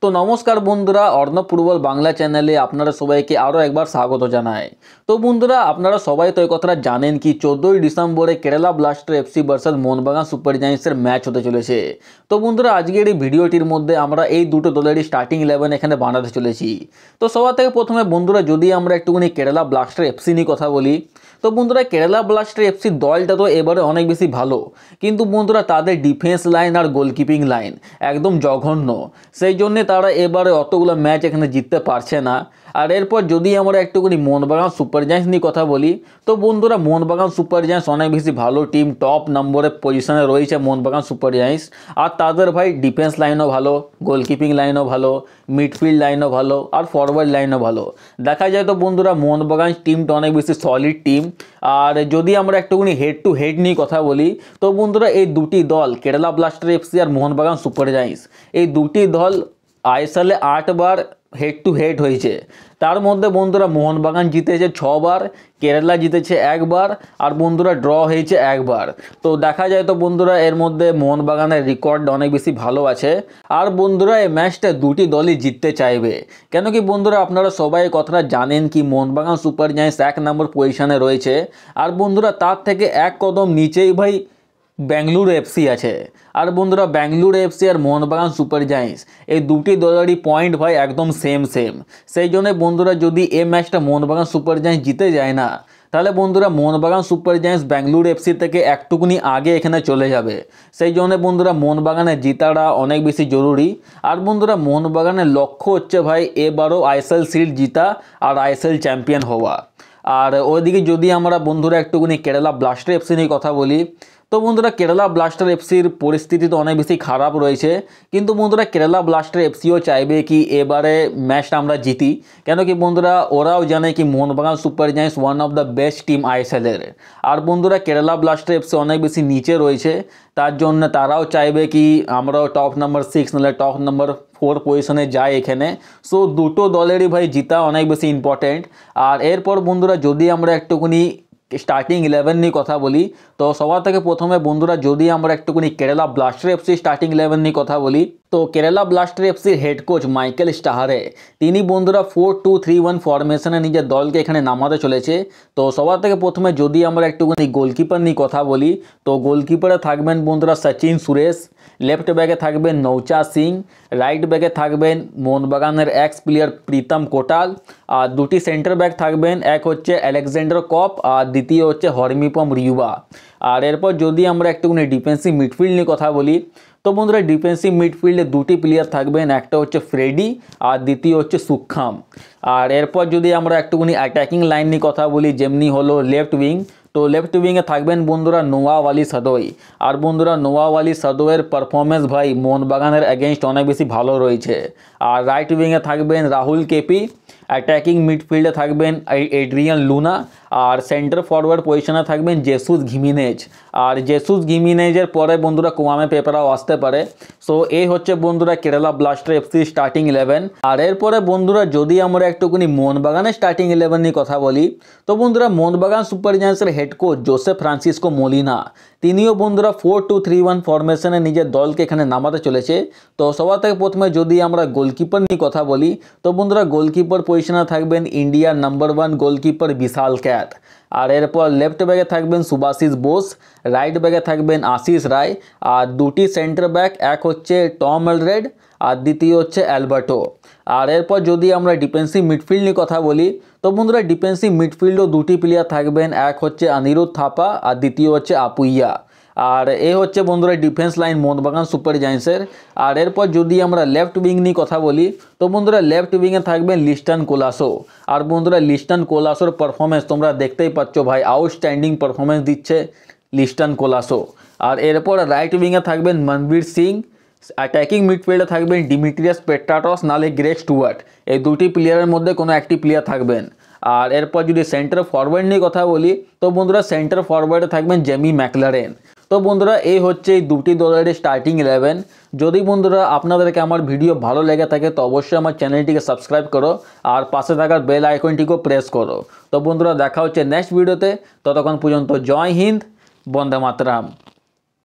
তো নমস্কার বন্ধুরা, অর্ণব ফুটবল বাংলা চ্যানেলে আপনারা সবাইকে আরও একবার স্বাগত জানাই। তো বন্ধুরা, আপনারা সবাই তো এই কথাটা জানেন কি 14ই ডিসেম্বরে Kerala blaster FC versus Mohun Bagan super জায়ান্টসের ম্যাচ হতে চলেছে। তো বন্ধুরা, আজকের এই ভিডিওটির মধ্যে আমরা এই দুটো দলেরই স্টার্টিং 11 এখানে বানাতে চলেছি। তো সবার থেকে প্রথমে বন্ধুরা, যদি আমরা একটুখানি কেরালা ব্লাস্টার এফসি নিয়ে কথা বলি, তো বন্ধুরা কেরালা ব্লাস্টার এফসি দলটা তো এবারে অনেক বেশি ভালো, কিন্তু বন্ধুরা তাদের ডিফেন্স লাইন আর গোলকিপিং লাইন একদম জঘন্য। সেই জন্যে তারা এবারে অতগুলো ম্যাচ এখানে জিততে পারছে না। আর এরপর যদি আমরা একটুখানি মোহনবাগান সুপার জায়ান্টস নিয়ে কথা বলি, তো বন্ধুরা মোহনবাগান সুপার জায়ান্টস অনেক বেশি ভালো টিম, টপ নম্বরের পজিশনে রয়েছে মোহনবাগান সুপার জায়ান্টস। আর তাদের ভাই ডিফেন্স লাইনও ভালো, গোলকিপিং লাইনও ভালো, মিডফিল্ড লাইনও ভালো, আর ফরওয়ার্ড লাইনও ভালো। দেখা যায় তো বন্ধুরা মোহনবাগান টিমটা অনেক বেশি সলিড টিম। আর যদি আমরা একটুখানি হেড টু হেড নিয়ে কথা বলি, তো বন্ধুরা এই দুটি দল কেরালা ব্লাস্টার এফসি আর মোহনবাগান সুপার জায়ান্টস, এই দুটি দল আইএসএলে 8 বার হেড টু হেড হয়েছে। তার মধ্যে বন্ধুরা মোহনবাগান জিতেছে 6 বার, কেরালা জিতেছে 1 বার, আর বন্ধুরা ড্র হয়েছে 1 বার। তো দেখা যায় তো বন্ধুরা এর মধ্যে মোহনবাগানের রেকর্ড অনেক বেশি ভালো আছে। আর বন্ধুরা এই ম্যাচটা দুটি দলই জিততে চাইবে, কেন কি বন্ধুরা আপনারা সবাই কথাটা জানেন কি মোহনবাগান সুপার জায়ান্টস 1 নম্বর পজিশনে রয়েছে। আর বন্ধুরা তার থেকে এক কদম নিচেই ভাই বেঙ্গালুরু এফসি আছে। আর বন্ধুরা বেঙ্গালুরু এফসি আর মোহনবাগান সুপার জায়ান্টস এই দুটি দলেরই পয়েন্ট ভাই একদম সেম। সেই জন্য বন্ধুরা যদি এই ম্যাচটা মোহনবাগান সুপার জায়ান্টস জিতে যায় না, তাহলে বন্ধুরা Mohun Bagan super giants Bengaluru FC থেকে একটুকুনি আগে এখানে চলে যাবে। সেই জন্য বন্ধুরা মোহনবাগানের জিতাটা অনেক বেশি জরুরি। আর বন্ধুরা মোহনবাগানের লক্ষ্য হচ্ছে ভাই এবারও আইএসএল শিল্ড জিতা আর আইএসএল চ্যাম্পিয়ন হওয়া। আর ওইদিকে যদি আমরা বন্ধুরা একটুকুনি কেরালা ব্লাস্টার এফসি নিয়ে কথা বলি, তো বন্ধুরা কেরালা ব্লাস্টার এফসির পরিস্থিতি তো অনেক বেশি খারাপ রয়েছে, কিন্তু বন্ধুরা কেরালা ব্লাস্টার এফসিও চাইবে কি এবারে ম্যাচটা আমরা জিতি। কেন কি বন্ধুরা ওরাও জানে কি Mohun Bagan super giants one of the best team আইএসএলের। আর বন্ধুরা কেরালা ব্লাস্টার এফসি অনেক বেশি নিচে রয়েছে, তার জন্য তারাও চাইবে কি আমরাও টপ নাম্বার 6 নাহলে টপ নাম্বার 4 পজিশনে যাই এখানে। সো দুটো দলেরই ভাই জিতা অনেক বেশি ইম্পর্টেন্ট। আর এরপর বন্ধুরা যদি আমরা একটুখানি স্টার্টিং 11 নিয়ে কথা বলি, তো সবার থেকে প্রথমে বন্ধুরা যদি আমরা একটুখানি কেরালা ব্লাস্টার এফসি স্টার্টিং 11 নিয়ে কথা বলি, তো কেরালা ব্লাস্টার এফসির হেড কোচ মাইকেল স্টাহারে তিনি বন্ধুরা 4-2-3-1 ফরমেশনে নিজের দলকে এখানে নামাতে চলেছে। তো সবার থেকে প্রথমে যদি আমরা একটুখানি গোলকিপার নিয়ে কথা বলি, তো গোলকিপারে থাকবেন বন্ধুরা সচিন সুরেশ, লেফট ব্যাকে থাকবেন নৌচা সিং, রাইট ব্যাকে থাকবেন মোহনবাগানের এক্স প্লেয়ার প্রীতম কোটাল, আর দুটি সেন্টার ব্যাক থাকবেন, এক হচ্ছে আলেকজান্ডার কপ আর দ্বিতীয় হচ্ছে হরমিপম রিউবা। আর এরপর যদি আমরা একটুখানি ডিফেন্সিভ মিডফিল্ড নিয়ে কথা বলি, তো বন্ধুরা ডিফেন্সিভ মিডফিল্ডে দুটি প্লেয়ার থাকবেন, একটা হচ্ছে ফ্রেডি আর দ্বিতীয় হচ্ছে সুখাম। আর এরপর যদি আমরা একটুখানি অ্যাটাকিং লাইন নিয়ে কথা বলি, যেমনি হলো লেফট উইং, তো লেফট উইংয়ে থাকবেন বন্ধুরা নওয়াব আলী সদোই। আর বন্ধুরা নওয়াব আলী সদোয়ের পারফরমেন্স ভাই মোহনবাগানের এগেনস্ট অনেক বেশি ভালো রয়েছে। আর রাইট উইংয়ে থাকবেন রাহুল কেপি, অ্যাটাকিং মিডফিল্ডে থাকবেন এড্রিয়ান লুনা, আর সেন্টার ফরওয়ার্ড পজিশনে থাকবেন জেসুস ঘিমিনেজ। আর জেসুস ঘিমিনেজের পরে বন্ধুরা কোয়ামে পেপারাও আসতে পারে। সো এই হচ্ছে বন্ধুরা কেরালা ব্লাস্টার এফসি স্টার্টিং 11। আর এরপরে বন্ধুরা যদি আমরা একটুখানি মোহনবাগানের স্টার্টিং 11 নিয়ে কথা বলি, তো বন্ধুরা মোহনবাগান সুপার জায়ান্টসের head coach Josep Francisco Molina তিনিও বন্ধুরা 4-2-3-1 ফরমেশনে নিজের দলকে এখানে নামাতে চলেছে। তো সবার থেকে প্রথমে যদি আমরা গোলকিপার নিয়ে কথা বলি, তো বন্ধুরা গোলকিপার পজিশনে থাকবেন ইন্ডিয়ার নাম্বার 1 গোলকিপার বিশাল ক্যাত। আর এরপর লেফট ব্যাকে থাকবেন সুভাশিস বোস, রাইট ব্যাকে থাকবেন আশিস রায়, আর দুটি সেন্টার ব্যাক, এক হচ্ছে টম এলরেড আর দ্বিতীয় হচ্ছে অ্যালবার্টো। আর এরপর যদি আমরা ডিফেন্সিভ মিডফিল্ড নিয়ে কথা বলি, তো বন্ধুরা ডিফেন্সিভ মিডফিল্ডও দুটি প্লেয়ার থাকবেন, এক হচ্ছে অনিরুদ্ধ থাপা আর দ্বিতীয় হচ্ছে আপুইয়া। আর এ হচ্ছে বন্ধুরা ডিফেন্স লাইন মোহনবাগান সুপার জায়ান্টসের। আর এরপর যদি আমরা লেফট উইং নিয়ে কথা বলি, তো বন্ধুরা লেফট উইংয়ে থাকবেন লিস্টন কোলাসো। আর বন্ধুরা লিস্টন কোলাসোর পারফরমেন্স তোমরা দেখতেই পাচ্ছ ভাই, আউটস্ট্যান্ডিং পারফরমেন্স দিচ্ছে লিস্টন কোলাসো। আর এরপর রাইট উইংয়ে থাকবেন মনবীর সিং, অ্যাটাকিং মিডফিল্ডে থাকবেন ডিমিট্রিয়াস পেট্রাটস নালে গ্রেগ স্টুয়ার্ট, এই দুটি প্লেয়ারের মধ্যে কোনো একটি প্লেয়ার থাকবেন। আর এরপর যদি সেন্টার ফরওয়ার্ড নিয়ে কথা বলি, তো বন্ধুরা সেন্টার ফরওয়ার্ডে থাকবেন জেমি ম্যাকলারেন। তো বন্ধুরা এই হচ্ছে এই দুটি দলের স্টার্টিং 11। যদি বন্ধুরা আপনাদেরকে আমার ভিডিও ভালো লেগে থাকে তো অবশ্যই আমার চ্যানেলটিকে সাবস্ক্রাইব করো আর পাশে থাকার বেল আইকনটিকেও প্রেস করো। তো বন্ধুরা দেখা হচ্ছে নেক্সট ভিডিওতে, ততক্ষণ পর্যন্ত জয় হিন্দ, বন্দে মাতরম।